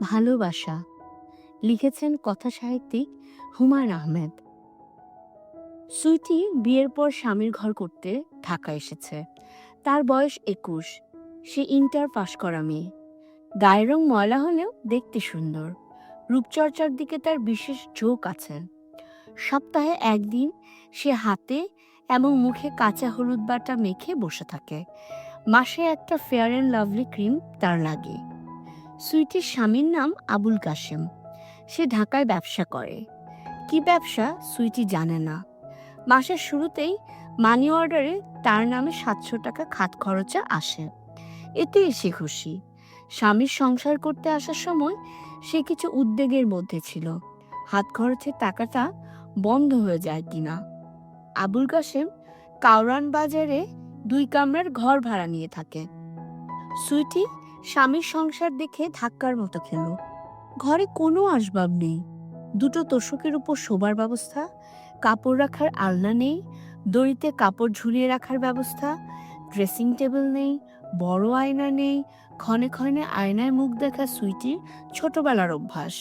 ভালোবাসা লিখেছেন কথা সাহিত্যিক হুমায়ুন আহমেদ। সুইটি বিয়ের পর স্বামীর ঘর করতে ঢাকা এসেছে। তার বয়স ২১। সে ইন্টার পাশ করা মেয়ে। গায়ের রং ময়লা হলেও দেখতে সুন্দর। রূপচর্চার দিকে তার বিশেষ ঝোঁক আছে। সপ্তাহে একদিন সে হাতে এবং মুখে কাঁচা হলুদ বাটা মেখে বসে থাকে। মাসে একটা ফেয়ার অ্যান্ড লাভলি ক্রিম তার লাগে। সুইটির স্বামীর নাম আবুল কাশেম। সে ঢাকায় ব্যবসা করে। কি ব্যবসা সুইটি জানে না। মাসের শুরুতেই মানি অর্ডারে তার নামে ৭০০ টাকা খাত খরচা আসে। এতেই সে খুশি। স্বামীর সংসার করতে আসার সময় সে কিছু উদ্বেগের মধ্যে ছিল, হাত খরচের টাকাটা বন্ধ হয়ে যায় কিনা। আবুল কাশেম কাউরান বাজারে ২ কামরার ঘর ভাড়া নিয়ে থাকে। সুইটি স্বামীর সংসার দেখে ধাক্কার মতো খেল। ঘরে কোনো আসবাব নেই, দুটো তোশকের উপর শোবার ব্যবস্থা, কাপড় রাখার আলনা নেই, দড়িতে কাপড় ঝুলিয়ে রাখার ব্যবস্থা, ড্রেসিং টেবিল নেই, বড় আয়না নেই। ক্ষণে ক্ষণে আয়নায় মুখ দেখা সুইটির ছোটবেলার অভ্যাস।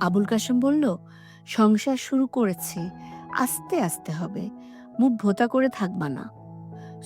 আবুল কাশেম বলল, সংসার শুরু করেছি, আস্তে আস্তে হবে, মুখ ভোতা করে থাকবা না।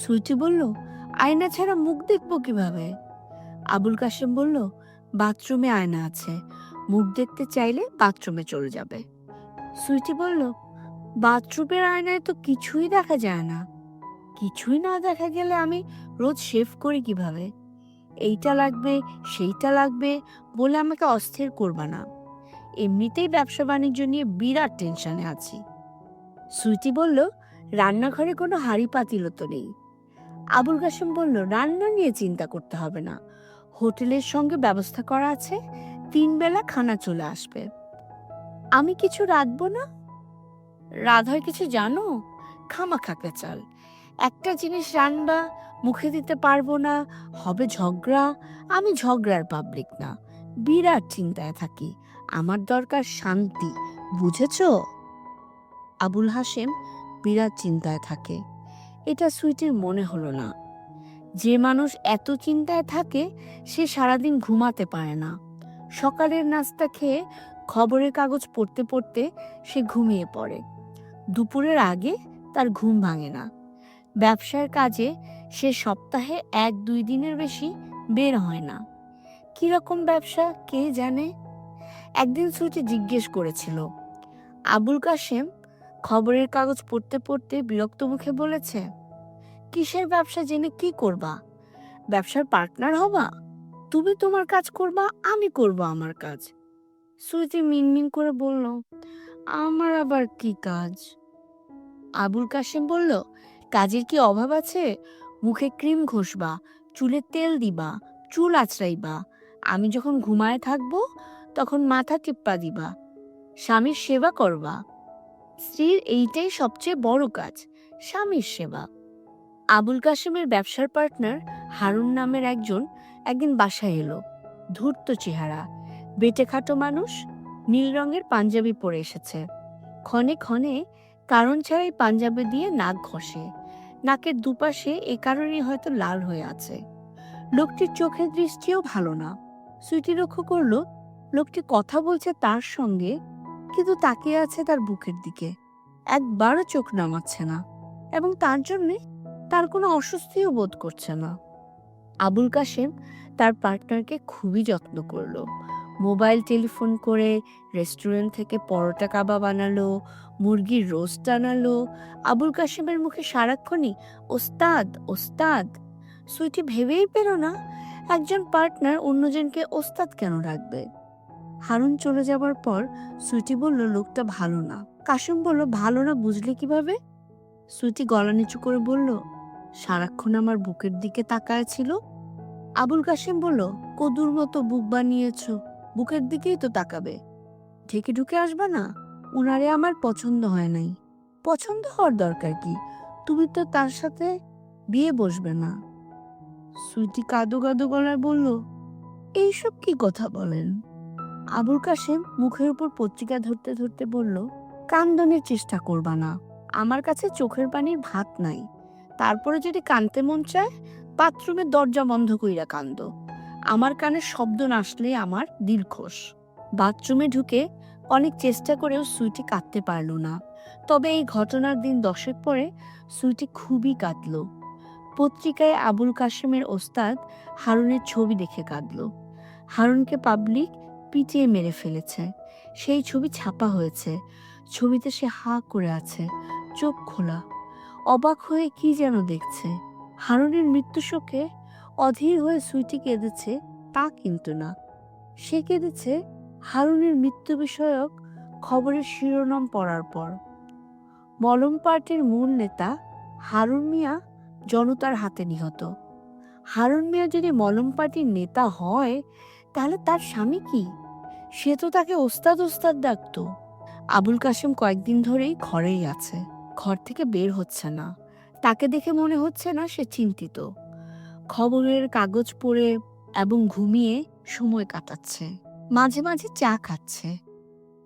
সুইটি বলল, আয়না ছাড়া মুখ দেখবো কিভাবে? আবুল কাশেম বলল, বাথরুমে আয়না আছে, মুখ দেখতে চাইলে বাথরুমে চলে যাবে। সুইটি বলল, বাথরুমের আয়নায় তো কিছুই দেখা যায় না। কিছুই না দেখা গেলে আমি রোজ শেভ করি কিভাবে? এইটা লাগবে, সেইটা লাগবে বলে আমাকে অস্থির করবা না। এমনিতেই ব্যবসা বাণিজ্য নিয়ে বিরাট টেনশনে আছি। সুইটি বলল, রান্নাঘরে কোনো হাঁড়ি পাতিলও তো নেই। আবুল কাশেম বলল, রান্না নিয়ে চিন্তা করতে হবে না, হোটেলের সঙ্গে ব্যবস্থা করা আছে, ৩ বেলা খানা চলে আসবে। আমি কিছু রাঁধবো না? রাধ হয় কিছু জানো? খামাখা চাল। একটা জিনিস রান্না মুখে দিতে পারবো না, হবে ঝগড়া। আমি ঝগড়ার পাবলিক না, বিরাট চিন্তায় থাকি। আমার দরকার শান্তি, বুঝেছো? আবুল হাশেম বিরাট চিন্তায় থাকে। এটা সুইটির মনে হলো না। যে মানুষ এত চিন্তায় থাকে সে সারাদিন ঘুমাতে পারে না। সকালের নাস্তা খেয়ে খবরের কাগজ পড়তে পড়তে সে ঘুমিয়ে পড়ে। দুপুরের আগে তার ঘুম ভাঙে না। ব্যবসার কাজে সে সপ্তাহে ১-২ দিনের বেশি বের হয় না। কিরকম ব্যবসা কে জানে। একদিন সুইটি জিজ্ঞেস করেছিল। আবুল কাশেম খবরের কাগজ পড়তে পড়তে বিরক্ত মুখে বলেছে, কিসের ব্যবসা জেনে কি করবা? ব্যবসার পার্টনার হবা? তুমি তোমার কাজ করবা, আমি করব আমার কাজ। সুইটি মিনমিন করে বলল, আমার আবার কি কাজ? আবুল কাশেম বলল, কাজের কি অভাব আছে? মুখে ক্রিম ঘষবা, চুলে তেল দিবা, চুল আঁচড়াইবা, আমি যখন ঘুমায় থাকবো তখন মাথা টিপ্পা দিবা, স্বামীর সেবা করবা। স্ত্রীর এইটাই সবচেয়ে বড় কাজ, স্বামীর সেবা। আবুল কাশেমের ব্যবসার পার্টনার হারুন নামের একদিন বাসায় এলো। ধূর্ত চেহারা, বেটে খাটো মানুষ, নীল রঙের পাঞ্জাবি পরে এসেছে। ক্ষণে ক্ষণে কারণ ছাড়াই পাঞ্জাবি দিয়ে নাক ঘষে। নাকের দুপাশে এ কারণেই হয়তো লাল হয়ে আছে। লোকটির চোখের দৃষ্টিও ভালো না। সুইটি লক্ষ্য করলো লোকটি কথা বলছে তার সঙ্গে, কিন্তু তাকিয়ে আছে তার বুকের দিকে, একবারও চোখ নামাচ্ছে না, এবং তার জন্যে তার কোনো অস্বস্তিও বোধ করছে না। আবুল কাশেম তার পার্টনারকে খুবই যত্ন করলো। মোবাইল টেলিফোন করে রেস্টুরেন্ট থেকে পরোটা কাবাব আনালো, মুরগির রোস্ট আনালো। আবুল কাশেমের মুখে সারাক্ষণই ওস্তাদ ওস্তাদ। সুইটি ভেবেই পেল না একজন পার্টনার অন্যজনকে ওস্তাদ কেন রাখবে। হারুন চলে যাবার পর সুইটি বলল, লোকটা ভালো না। কাশেম বলল, ভালো না বুঝলে কিভাবে? সুইটি গলা নিচু করে বলল, সারাক্ষণ আমার বুকের দিকে তাকায় ছিল। আবুল কাশেম বলল, কদুর মতো বুক বানিয়েছ, বুকের দিকেই তো তাকাবে, ঢেকে ঢুকে আসবা না। উনারে আমার পছন্দ হয় নাই। পছন্দ হওয়ার দরকার কি? তুমি তো তার সাথে বিয়ে বসবে না। সুইটি কাঁদো কাঁদো গলায় বলল, এইসব কি কথা বলেন? আবুল কাশেম মুখের উপর পত্রিকা ধরতে ধরতে বলল, কান্দনের চেষ্টা করবা না, আমার কাছে চোখের পানির ভাত নাই। তারপরে যদি কানতে মন চায় বাথরুমের দরজা বন্ধ কইরা কান্দো। আমার কানে শব্দ না আসলে আমার দিলখোশ। বাথরুমে ঢুকে অনেক চেষ্টা করেও সুইটি কাঁদতে পারল না। তবে এই ঘটনার দিন 10 পরে সুইটি খুবই কাঁদল। পত্রিকায় আবুল কাশেমের ওস্তাদ হারুনের ছবি দেখে কাঁদল। হারুনকে পাবলিক পিটিয়ে মেরে ফেলেছে। সেই ছবি ছাপা হয়েছে। ছবিতে সে হাঁ করে আছে, চোখ খোলা, অবাক হয়ে কি যেন দেখছে। হারুনের মৃত্যু শোকে অধীর হয়ে সুইটি কেঁদেছে তা কিন্তু না। সে কেঁদেছে হারুনের মৃত্যু বিষয়ক খবরের শিরোনাম পড়ার পর। মলম পার্টির মূল নেতা হারুন মিয়া জনতার হাতে নিহত। হারুন মিয়া যদি মলম পার্টির নেতা হয় তাহলে তার স্বামী কি? সে তো তাকে ওস্তাদ ওস্তাদ ডাকতো। আবুল কাশেম কয়েকদিন ধরেই ঘরেই আছে, ঘর থেকে বের হচ্ছে না। তাকে দেখে মনে হচ্ছে না সে চিন্তিত। খবরের কাগজ পড়ে এবং ঘুমিয়ে সময় কাটাচ্ছে। মাঝে মাঝে চা খাচ্ছে।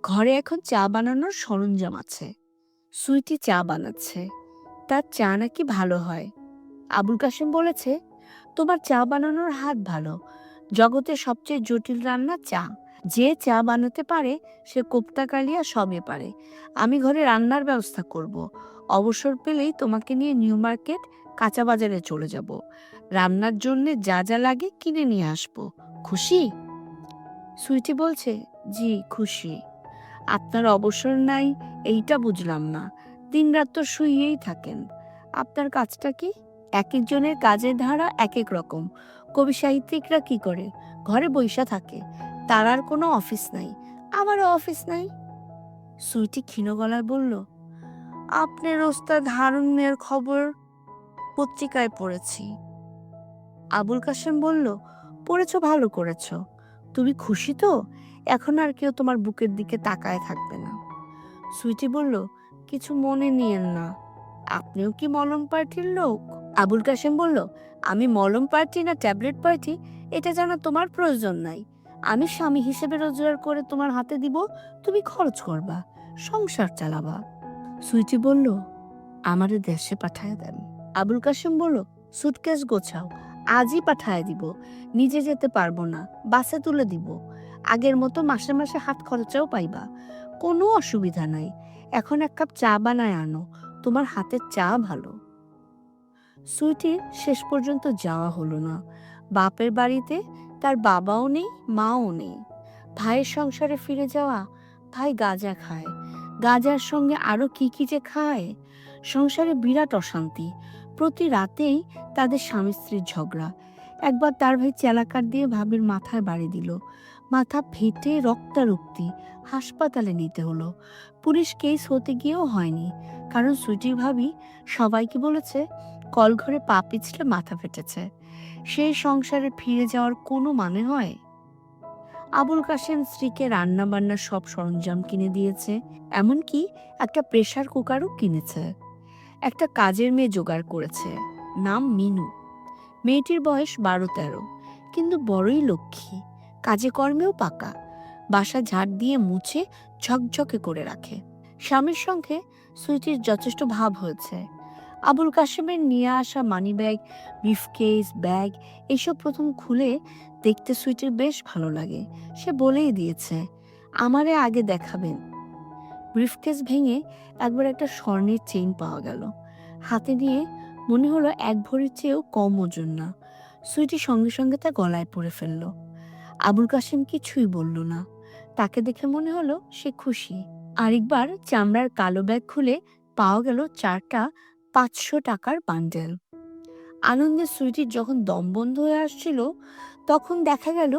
ঘরে এখন চা বানানোর সরঞ্জাম আছে। সুইটি চা বানাচ্ছে। তার চা নাকি ভালো হয়। আবুল কাশেম বলেছে, তোমার চা বানানোর হাত ভালো। জগতের সবচেয়ে জটিল রান্না চা। যে চা বানাতে পারে সে কোপ্তা কালিয়া সবে পারে। আমি ঘরে রান্নার ব্যবস্থা করব। অবসর পেলেই তোমাকে নিয়ে নিউ মার্কেট কাঁচা বাজারে চলে যাব। রান্নার জন্যে যা যা লাগে কিনে নিয়ে আসবো। খুশি? সুইটি বলছে, জি খুশি। আপনার অবসর নাই এইটা বুঝলাম না। দিনরাত তো শুয়েই থাকেন। আপনার কাজটা কি? এক একজনের কাজের ধারা এক এক রকম। কবি সাহিত্যিকরা কি করে? ঘরে বইসা থাকে। তার আর কোনো অফিস নাই। আমারও অফিস নাই। সুইটি ক্ষীণ গলায় বলল, আপনার ওস্তাদ হারুনের খবর পত্রিকায় পড়েছি। আবুল কাশেম বলল, পড়েছো, ভালো করেছো। তুমি খুশি তো? এখন আর কেউ তোমার বুকের দিকে তাকায় থাকবে না। সুইটি বলল, কিছু মনে নিয়েন না। আপনিও কি মলম পার্টির লোক? আবুল কাশেম বলল, আমি মলম পার্টি না ট্যাবলেট পার্টি এটা জানা তোমার প্রয়োজন নাই। আমি স্বামী হিসেবে রোজগার করে তোমার হাতে দিব, তুমি খরচ করবা, সংসার চালাবা। সুইটি বলল, আমারে দেশে পাঠায় দেন। আবুল কাশেম বলল, সুটকেস গোছাও, আজই পাঠায় দিব। নিজে যেতে পারবো না, বাসে তুলে দিব। আগের মতো মাসে মাসে হাত খরচাও পাইবা, কোনো অসুবিধা নাই। এখন এক কাপ চা বানায় আনো, তোমার হাতের চা ভালো। সুইটির শেষ পর্যন্ত যাওয়া হলো না। বাপের বাড়িতে তার বাবাও নেই, মাও নেই। ভাইয়ের সংসারে ফিরে যাওয়া। ভাই গাঁজা খায়। গাঁজার সঙ্গে আরো কি কি যে খায়। সংসারে বিরাট অশান্তি। প্রতি রাতেই তাদের স্বামী স্ত্রীর ঝগড়া। একবার তার ভাই চেলাকাট দিয়ে ভাবির মাথায় বাড়ি দিল। মাথা ফেটে রক্তারক্তি, হাসপাতালে নিতে হলো। পুলিশ কেস হতে গিয়েও হয়নি, কারণ সুইটির ভাবি সবাইকে বলেছে কলঘরে পা পিছলে মাথা ফেটেছে। সেই সংসারে ফিরে যাওয়ার কোনো মানে হয়? আবুল কাশেম স্ত্রীকে রান্না বান্নার সব সরঞ্জাম কিনে দিয়েছে, এমনকি একটা প্রেসার কুকারও কিনেছে। একটা কাজের মেয়ে জোগাড় করেছে, নাম মিনু। মেয়েটির বয়স 12-13, কিন্তু বড়ই লক্ষ্মী, কাজে কর্মেও পাকা। বাসা ঝাড় দিয়ে মুছে ঝকঝকে করে রাখে। স্বামীর সঙ্গে সুইটির যথেষ্ট ভাব হয়েছে। আবুল কাশেমের নিয়ে আসা মানি ব্যাগ, ব্রিফকেস, ব্যাগ এসব প্রথম খুলে দেখতে সুইটির বেশ ভালো লাগে। সে বলেই দিয়েছে, আমারে আগে দেখাবেন। ব্রিফকেস ভেঙে একবার একটা স্বর্ণের চেইন পাওয়া গেল। হাতে নিয়ে মনে হলো 1 ভরির চেয়েও কম ওজন না। সুইটি সঙ্গে সঙ্গে তা গলায় পরে ফেলল। আবুল কাশেম কিছুই বলল না। তাকে দেখে মনে হলো সে খুশি। আরেকবার চামড়ার কালো ব্যাগ খুলে পাওয়া গেল 4টা 500 টাকার বান্ডেল। আনন্দে সুইটির যখন দম বন্ধ হয়ে আসছিল, তখন দেখা গেল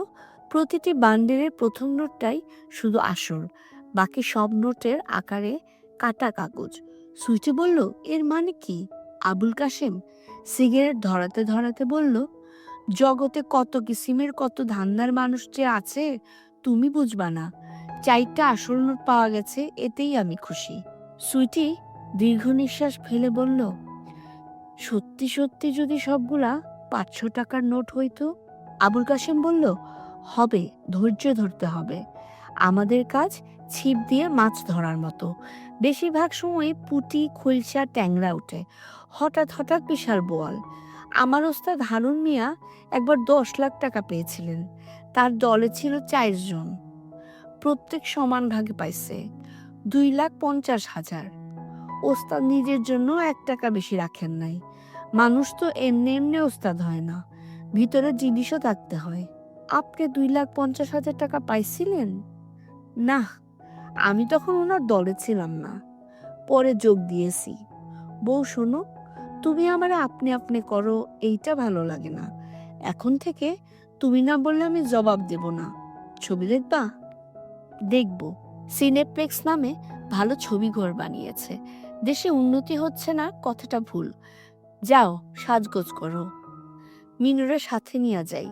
প্রতিটি বান্ডেলের প্রথম নোটটাই শুধু আসল, বাকি সব নোটের আকারে কাটা কাগজ। সুইটি বলল, এর মানে কি? আবুল কাশেম সিগারেট ধরাতে ধরাতে বলল, জগতে কত কিসিমের কত ধান্দার মানুষ যে আছে তুমি বুঝবা না। 4টা আসল নোট পাওয়া গেছে, এতেই আমি খুশি। সুইটি দীর্ঘ নিঃশ্বাস ফেলে বলল, সত্যি সত্যি যদি সবগুলা 500 টাকার নোট হইতো? আবুল কাশেম বলল, হবে, ধৈর্য ধরতে হবে। আমাদের কাজ ছিপ দিয়ে মাছ ধরার মতো। বেশিরভাগ সময় পুঁটি, খৈলসা, ট্যাংরা ওঠে। হঠাৎ হঠাৎ বিশাল বোয়াল। আমার ওস্তাদ হারুন মিয়া একবার 10 লাখ টাকা পেয়েছিলেন। তার দলে ছিল 4 জন, প্রত্যেক সমান ভাগে পাইছে 2,50,000। ওস্তাদ নিজের জন্য 1 টাকা বেশি রাখেন নাই। মানুষ তো এমনি এমনি ওস্তাদ হয় না, ভিতরে জিনিসও থাকতে হয়। আপনি 2,50,000 টাকা পাইছিলেন? না, আমি তখন ওনার দলে ছিলাম না, পরে যোগ দিয়েছি। বউ শোনো, তুমি আমারে আপনি আপনি করো, এইটা ভালো লাগে না। এখন থেকে তুমি না বললে আমি জবাব দেব না। ছবি দেখবা? দেখব। সিনেপ্লেক্স নামে ভালো ছবি ঘর বানিয়েছে। দেশে উন্নতি হচ্ছে না কথাটা ভুল। যাও সাজগোজ করো। মিনুরে সাথে নিয়ে যাই।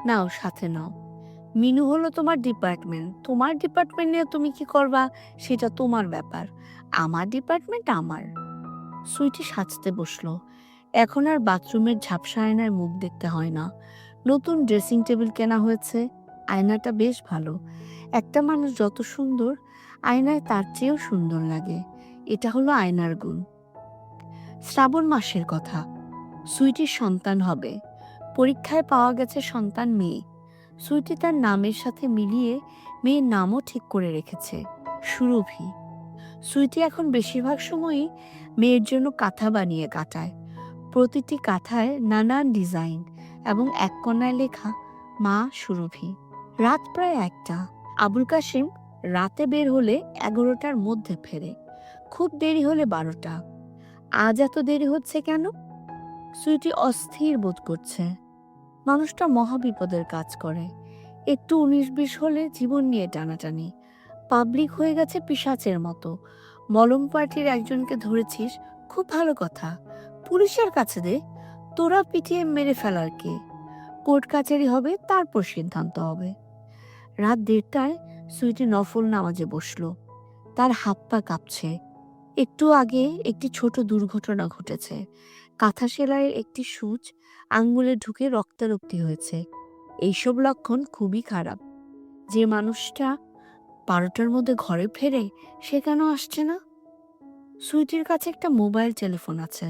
নাও সাথে নাও। মিনু হলো তোমার ডিপার্টমেন্ট। তোমার ডিপার্টমেন্ট নিয়ে তুমি কি করবা সেটা তোমার ব্যাপার। আমার ডিপার্টমেন্ট আমার। সুইটি সাজতে বসলো। এখন আর বাথরুমের ঝাপসা আয়নায় মুখ দেখতে হয় না। নতুন ড্রেসিং টেবিল কেনা হয়েছে। আয়নাটা বেশ ভালো। একটা মানুষ যত সুন্দর, আয়নায় তার চেয়েও সুন্দর লাগে। এটা হলো আয়নার গুণ। শ্রাবণ মাসের কথা। সুইটির সন্তান হবে। পরীক্ষায় পাওয়া গেছে সন্তান মেয়ে। সুইটি তার নামের সাথে মিলিয়ে মেয়ের নামও ঠিক করে রেখেছে, সুরভি। সুইটি এখন বেশিরভাগ সময়ই মেয়ের জন্য কাঁথা বানিয়ে কাটায়। প্রতিটি কাঁথায় নানান ডিজাইন এবং এক কোণায় লেখা মা সুরভি। রাত প্রায় 1টা। আবুল কাশিম রাতে বের হলে 11টার মধ্যে ফেরে, খুব দেরি হলে 12টা। আজ এত দেরি হচ্ছে কেন? সুইটি অস্থির বোধ করছে। মানুষটা মহাবিপদের কাজ করে। একটু 19-20 হলে জীবন নিয়ে টানাটানি। পাবলিক হয়ে গেছে পিশাচের মতো। মলম পার্টির একজনকে ধরেছিস, খুব ভালো কথা, পুলিশের কাছে দে, তোরা পিটিয়ে মেরে ফেলার কে? কোর্ট কাচারি হবে, তারপর সিদ্ধান্ত হবে। রাত 1:30টায় সুইটি নফল নামাজে বসলো। তার হাত পা কাঁপছে। একটু আগে একটি ছোট দুর্ঘটনা ঘটেছে। কাঁথা সেলাইয়ের একটি সূচ আঙ্গুলে ঢুকে রক্তারক্তি হয়েছে। এইসব লক্ষণ খুবই খারাপ। যে মানুষটা 12টার মধ্যে ঘরে ফেরে, সে কেন আসছে না? সুইটির কাছে একটা মোবাইল টেলিফোন আছে।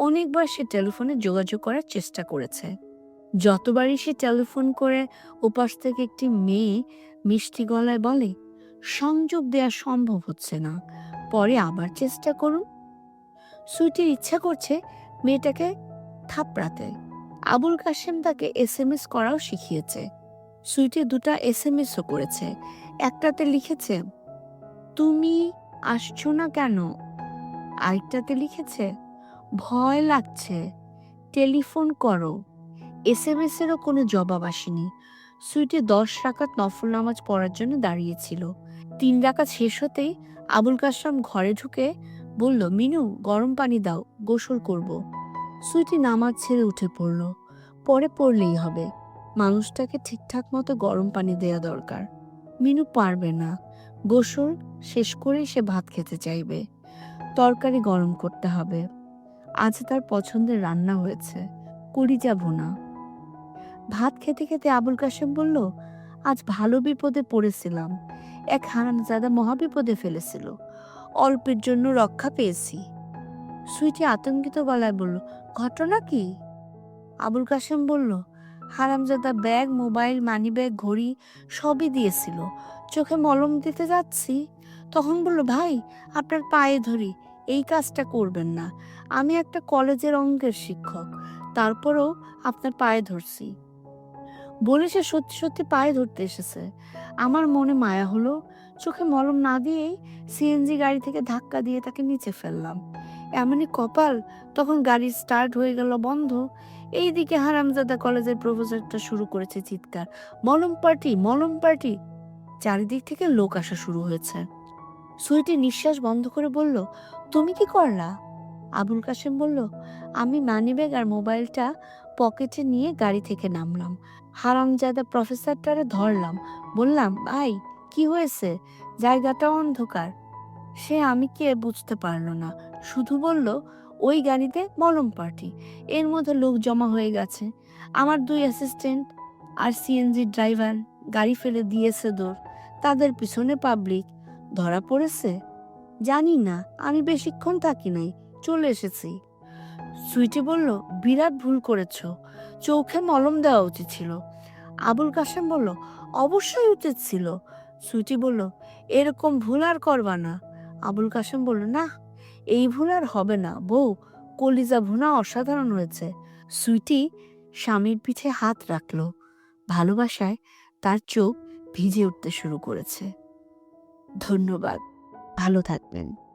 অনেকবার সে টেলিফোনে যোগাযোগ করার চেষ্টা করেছে। যতবারই সে টেলিফোন করে ওপাশ থেকে একটি মেয়ে মিষ্টি গলায় বলে, সংযোগ দেওয়া সম্ভব হচ্ছে না, পরে আবার চেষ্টা করুন। সুইটির ইচ্ছা করছে মেয়েটাকে থাপড়াতে। আবুল কাশেম তাকে SMS করাও শিখিয়েছে। সুইটি 2টা SMSও করেছে। একটাতে লিখেছে, তুমি আসছো না কেন? আরেকটাতে লিখেছে, ভয় লাগছে, টেলিফোন করো। SMS-এরও কোনো জবাব আসেনি। সুইটি 10 রাকাত নফল নামাজ পড়ার জন্য দাঁড়িয়েছিল। 3 রাকাত শেষ হতেই আবুল কাসেম ঘরে ঢুকে বলল, মিনু গরম পানি দাও, গোসল করব। সুইটি নামাজ ছেড়ে উঠে পড়ল। পরে পড়লেই হবে। মানুষটাকে ঠিকঠাক মতো গরম পানি দেয়া দরকার। মিনু পারবে না। গোসল শেষ করেই সে ভাত খেতে চাইবে। তরকারি গরম করতে হবে। আজ তার পছন্দের রান্না হয়েছে, কলিজা ভুনা। ভাত খেতে খেতে আবুল কাশেম বলল, আজ ভালো বিপদে পড়েছিলাম। এক হারামজাদা মহাবিপদে ফেলেছিল, অল্পের জন্য রক্ষা পেয়েছি। সুইটি আতঙ্কিত গলায় বলল, ঘটনা কি? আবুল কাশেম বলল, হারামজাদা ব্যাগ, মোবাইল, মানি ব্যাগ, ঘড়ি সবই দিয়েছিল। চোখে মলম দিতে যাচ্ছি, তখন বলল, ভাই আপনার পায়ে ধরি, এই কাজটা করবেন না। আমি একটা কলেজের অঙ্কের শিক্ষক, তারপরেও আপনার পায়ে ধরছি। বলে সে সত্যি সত্যি পায়ে ধরতে এসেছে। আমার মনে মায়া হলো। চোখে মলম না দিয়েই CNG গাড়ি থেকে ধাক্কা দিয়ে তাকে নিচে ফেললাম। এমনই কপাল, তখন গাড়ি স্টার্ট হয়ে গেল বন্ধ। এইদিকে হারামজাদা কলেজের প্রফেসরটা শুরু করেছে চিৎকার, মলম পার্টি, মলম পার্টি। চারিদিক থেকে লোক আসা শুরু হয়েছে। সুইটি নিঃশ্বাস বন্ধ করে বলল, তুমি কি করলা? আবুল কাশেম বলল, আমি মানিব্যাগ আর মোবাইলটা পকেটে নিয়ে গাড়ি থেকে নামলাম। হারামজাদা প্রফেসরটারে ধরলাম। বললাম, ভাই কি হয়েছে? জায়গাটা অন্ধকার। সে আমি কে বুঝতে পারলো না, শুধু বলল, ওই গাড়িতে মলম পার্টি, এর মধ্যে লোক জমা হয়ে গেছে। আমার 2 অ্যাসিস্ট্যান্ট আর CNG ড্রাইভার গাড়ি ফেলে দিয়েছে দৌড়। তাদের পিছনে পাবলিক। ধরা পড়েছে? জানি না, আমি বেশিক্ষণ থাকি নাই, চলে এসেছি। সুইটি বলল, বিরাট ভুল করেছো, চোখে মলম দেওয়া উচিত ছিল। আবুল কাশেম বলল, অবশ্যই উচিত ছিল। সুইটি বলল, এরকম ভুল আর করবা না। আবুল কাশেম বলল, না, এই ভুল আর হবে না বউ, কলিজা ভুনা অসাধারণ হয়েছে। সুইটি স্বামীর পিঠে হাত রাখলো। ভালোবাসায় তার চোখ ভিজে উঠতে শুরু করেছে। ধন্যবাদ, ভালো থাকবেন।